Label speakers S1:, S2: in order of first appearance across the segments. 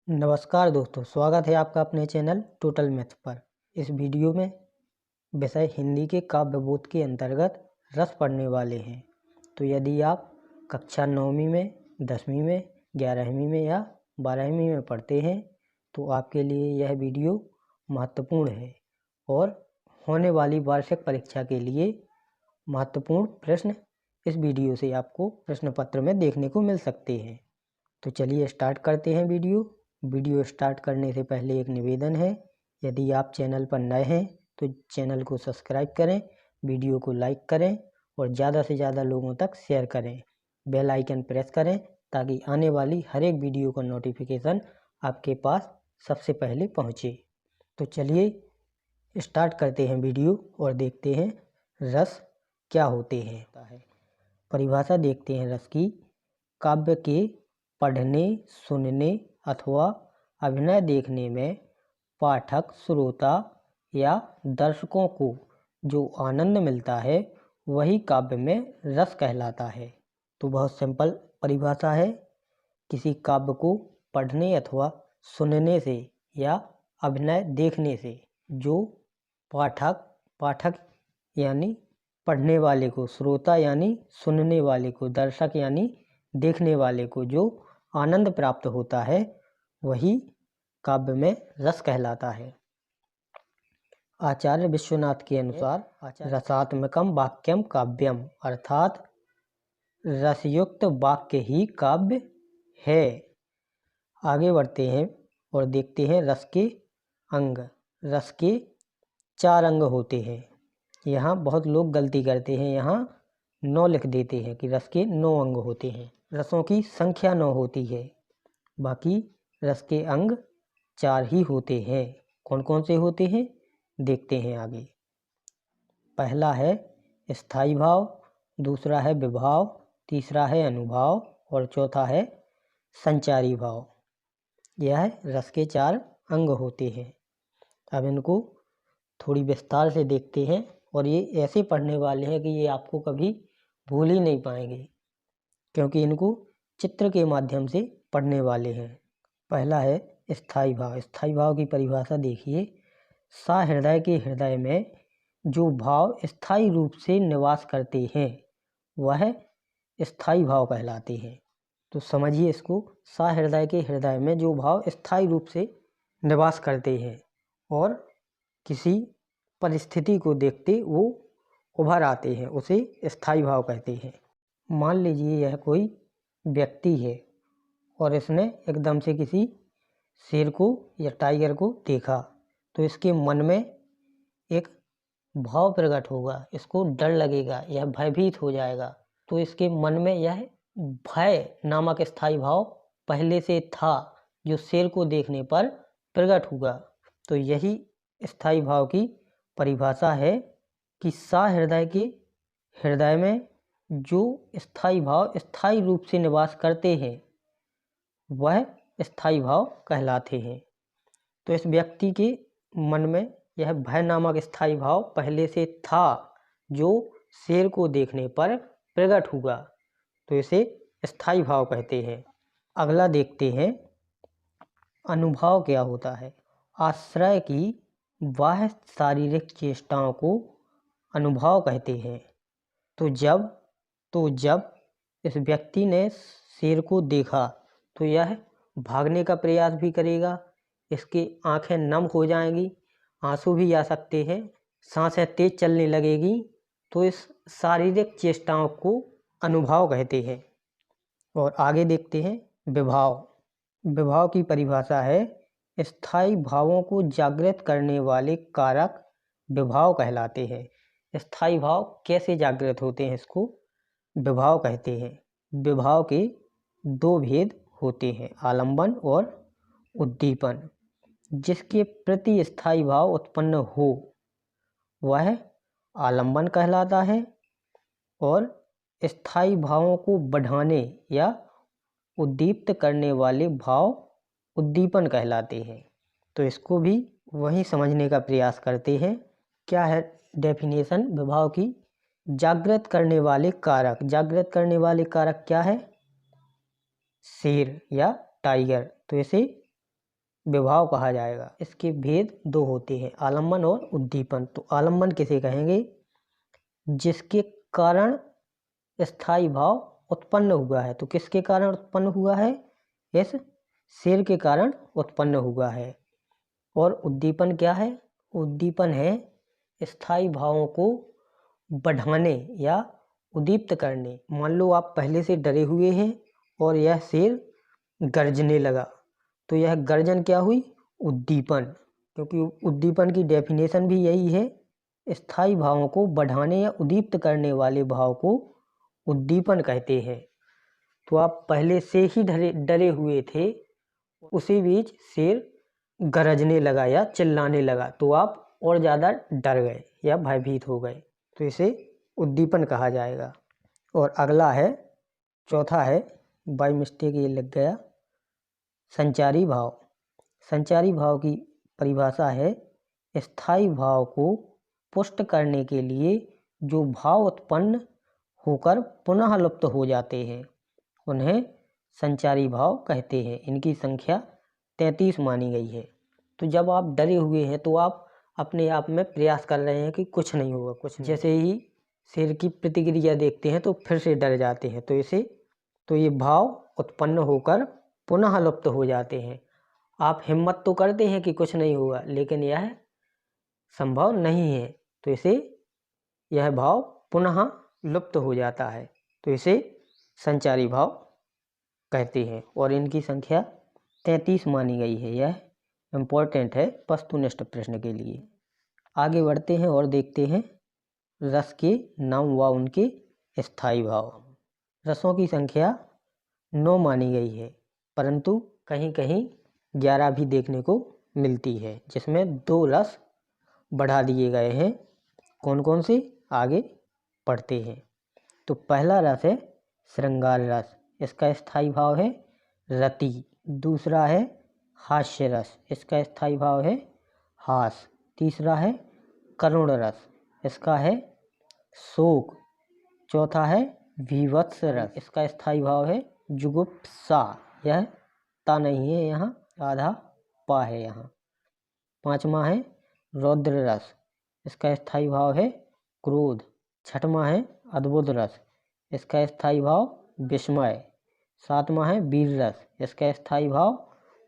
S1: नमस्कार दोस्तों, स्वागत है आपका अपने चैनल टोटल मैथ्स पर। इस वीडियो में विषय हिंदी के काव्यबोध के अंतर्गत रस पढ़ने वाले हैं। तो यदि आप कक्षा 9वीं में, 10वीं में, 11वीं में या 12वीं में पढ़ते हैं तो आपके लिए यह वीडियो महत्वपूर्ण है और होने वाली वार्षिक परीक्षा के लिए महत्वपूर्ण प्रश्न इस वीडियो से आपको प्रश्न पत्र में देखने को मिल सकते हैं। तो चलिए स्टार्ट करते हैं वीडियो स्टार्ट करने से पहले एक निवेदन है, यदि आप चैनल पर नए हैं तो चैनल को सब्सक्राइब करें, वीडियो को लाइक करें और ज़्यादा से ज़्यादा लोगों तक शेयर करें। बेल आइकन प्रेस करें ताकि आने वाली हर एक वीडियो का नोटिफिकेशन आपके पास सबसे पहले पहुँचे। तो चलिए स्टार्ट करते हैं वीडियो और देखते हैं रस क्या होते हैं। परिभाषा देखते हैं रस की। काव्य के पढ़ने, सुनने अथवा अभिनय देखने में पाठक, श्रोता या दर्शकों को जो आनंद मिलता है वही काव्य में रस कहलाता है। तो बहुत सिंपल परिभाषा है। किसी काव्य को पढ़ने अथवा सुनने से या अभिनय देखने से जो पाठक यानी पढ़ने वाले को, श्रोता यानी सुनने वाले को, दर्शक यानी देखने वाले को जो आनंद प्राप्त होता है वही काव्य में रस कहलाता है। आचार्य विश्वनाथ के अनुसार रसात्मकम वाक्यम काव्यम, अर्थात रसयुक्त वाक्य ही काव्य है। आगे बढ़ते हैं और देखते हैं रस के अंग। रस के 4 अंग होते हैं। यहाँ बहुत लोग गलती करते हैं, यहाँ 9 लिख देते हैं कि रस के 9 अंग होते हैं। रसों की संख्या 9 होती है, बाकी रस के अंग 4 ही होते हैं। कौन कौन से होते हैं देखते हैं आगे। पहला है स्थायी भाव, दूसरा है विभाव, तीसरा है अनुभाव और चौथा है संचारी भाव। यह रस के 4 अंग होते हैं। अब इनको थोड़ी विस्तार से देखते हैं और ये ऐसे पढ़ने वाले हैं कि ये आपको कभी भूल ही नहीं पाएंगे, क्योंकि इनको चित्र के माध्यम से पढ़ने वाले हैं। पहला है स्थायी भाव। स्थायी भाव की परिभाषा देखिए। सहृदय के हृदय में जो भाव स्थायी रूप से निवास करते हैं वह स्थायी भाव कहलाते हैं। तो समझिए इसको। सहृदय के हृदय में जो भाव स्थायी रूप से निवास करते हैं और किसी परिस्थिति को देखते वो उभर आते हैं, उसे स्थायी भाव कहते हैं। मान लीजिए यह कोई व्यक्ति है और इसने एकदम से किसी शेर को या टाइगर को देखा तो इसके मन में एक भाव प्रकट होगा, इसको डर लगेगा, यह भयभीत हो जाएगा। तो इसके मन में यह भय नामक स्थायी भाव पहले से था जो शेर को देखने पर प्रकट हुआ। तो यही स्थायी भाव की परिभाषा है कि सहृदय के हृदय में जो स्थायी भाव स्थायी रूप से निवास करते हैं वह स्थायी भाव कहलाते हैं। तो इस व्यक्ति के मन में यह भय नामक स्थायी भाव पहले से था जो शेर को देखने पर प्रकट हुआ, तो इसे स्थायी भाव कहते हैं। अगला देखते हैं अनुभाव क्या होता है। आश्रय की बाह्य शारीरिक चेष्टाओं को अनुभाव कहते हैं। तो जब इस व्यक्ति ने शेर को देखा तो यह भागने का प्रयास भी करेगा, इसकी आंखें नम हो जाएंगी, आंसू भी आ सकते हैं, सांसें तेज चलने लगेगी। तो इस शारीरिक चेष्टाओं को अनुभाव कहते हैं। और आगे देखते हैं विभाव। विभाव की परिभाषा है स्थायी भावों को जागृत करने वाले कारक विभाव कहलाते हैं। स्थायी भाव कैसे जागृत होते हैं इसको विभाव कहते हैं। विभाव के 2 भेद होते हैं, आलंबन और उद्दीपन। जिसके प्रति स्थायी भाव उत्पन्न हो वह आलंबन कहलाता है और स्थायी भावों को बढ़ाने या उद्दीप्त करने वाले भाव उद्दीपन कहलाते हैं। तो इसको भी वही समझने का प्रयास करते हैं। क्या है डेफिनेशन विभाव की। जागृत करने वाले कारक। जागृत करने वाले कारक क्या है? शेर या टाइगर। तो इसे विभाव कहा जाएगा। इसके भेद दो होते हैं, आलम्बन और उद्दीपन। तो आलम्बन किसे कहेंगे? जिसके कारण स्थायी भाव उत्पन्न हुआ है। तो किसके कारण उत्पन्न हुआ है? इस शेर के कारण उत्पन्न हुआ है। और उद्दीपन क्या है? उद्दीपन है स्थायी भावों को बढ़ाने या उद्दीप्त करने। मान लो आप पहले से डरे हुए हैं और यह शेर गर्जने लगा, तो यह गर्जन क्या हुई? उद्दीपन। क्योंकि उद्दीपन की डेफिनेशन भी यही है, स्थायी भावों को बढ़ाने या उद्दीप्त करने वाले भाव को उद्दीपन कहते हैं। तो आप पहले से ही डरे हुए थे, उसी बीच शेर गरजने लगा या चिल्लाने लगा, तो आप और ज़्यादा डर गए या भयभीत हो गए, तो इसे उद्दीपन कहा जाएगा। और अगला है, चौथा है, बाय मिस्टेक ये लग गया, संचारी भाव। संचारी भाव की परिभाषा है स्थायी भाव को पुष्ट करने के लिए जो भाव उत्पन्न होकर पुनः लुप्त हो जाते हैं, उन्हें संचारी भाव कहते हैं। इनकी संख्या 33 मानी गई है। तो जब आप डरे हुए हैं तो आप अपने आप में प्रयास कर रहे हैं कि कुछ नहीं होगा, कुछ नहीं। जैसे ही शेर की प्रतिक्रिया देखते हैं तो फिर से डर जाते हैं, तो ये भाव उत्पन्न होकर पुनः लुप्त हो जाते हैं। आप हिम्मत तो करते हैं कि कुछ नहीं होगा, लेकिन यह संभव नहीं है, तो यह भाव पुनः लुप्त हो जाता है, तो इसे संचारी भाव कहते हैं। और इनकी संख्या 33 मानी गई है। यह इम्पोर्टेंट है वस्तुनिष्ठ प्रश्न के लिए। आगे बढ़ते हैं और देखते हैं रस के नाम व उनके स्थायी भाव। रसों की संख्या 9 मानी गई है, परंतु कहीं कहीं 11 भी देखने को मिलती है, जिसमें 2 रस बढ़ा दिए गए हैं। कौन कौन से? आगे पढ़ते हैं। तो पहला रस है श्रृंगार रस, इसका स्थायी भाव है रति। दूसरा है हास्य रस, इसका स्थायी भाव है हास। तीसरा है करुण रस, इसका है शोक। चौथा है विभत्स रस, इसका स्थायी भाव है जुगुप्सा। यह ता नहीं है यहाँ, आधा पा है यहाँ। पांचवा है रौद्र रस, इसका स्थायी भाव है क्रोध। छठवां है अद्भुत रस, इसका स्थायी भाव विस्मय। सातवां है वीर रस, इसका स्थायी भाव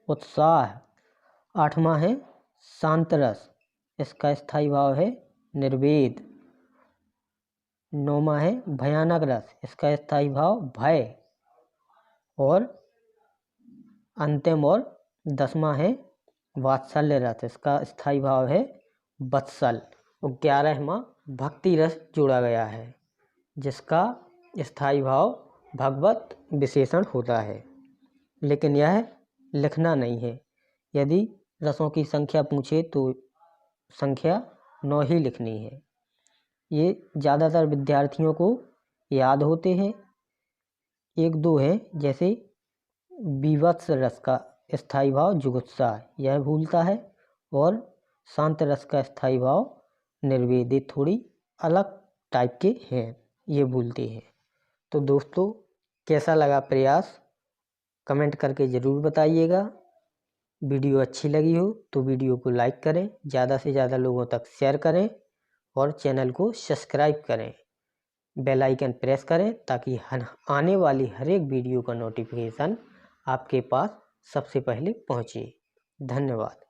S1: उत्साह। आठवां है शांत रस, इसका स्थायी भाव है निर्वेद। नौवां है भयानक रस, इसका स्थायी भाव भय। और अंतिम और 10वां है वात्सल्य रस, इसका स्थायी भाव है वत्सल। और 11वां भक्ति रस जोड़ा गया है, जिसका स्थायी भाव भगवत विशेषण होता है, लेकिन यह लिखना नहीं है। यदि रसों की संख्या पूछे तो संख्या 9 ही लिखनी है। ये ज़्यादातर विद्यार्थियों को याद होते हैं। 1-2 है, जैसे विभत्स रस का स्थायी भाव जुगुप्सा, यह भूलता है। और शांत रस का स्थायी भाव निर्वेदित, थोड़ी अलग टाइप के हैं, ये भूलते हैं। तो दोस्तों, कैसा लगा प्रयास कमेंट करके ज़रूर बताइएगा। वीडियो अच्छी लगी हो तो वीडियो को लाइक करें, ज़्यादा से ज़्यादा लोगों तक शेयर करें और चैनल को सब्सक्राइब करें, बेल आइकन प्रेस करें, ताकि आने वाली हर एक वीडियो का नोटिफिकेशन आपके पास सबसे पहले पहुंचे। धन्यवाद।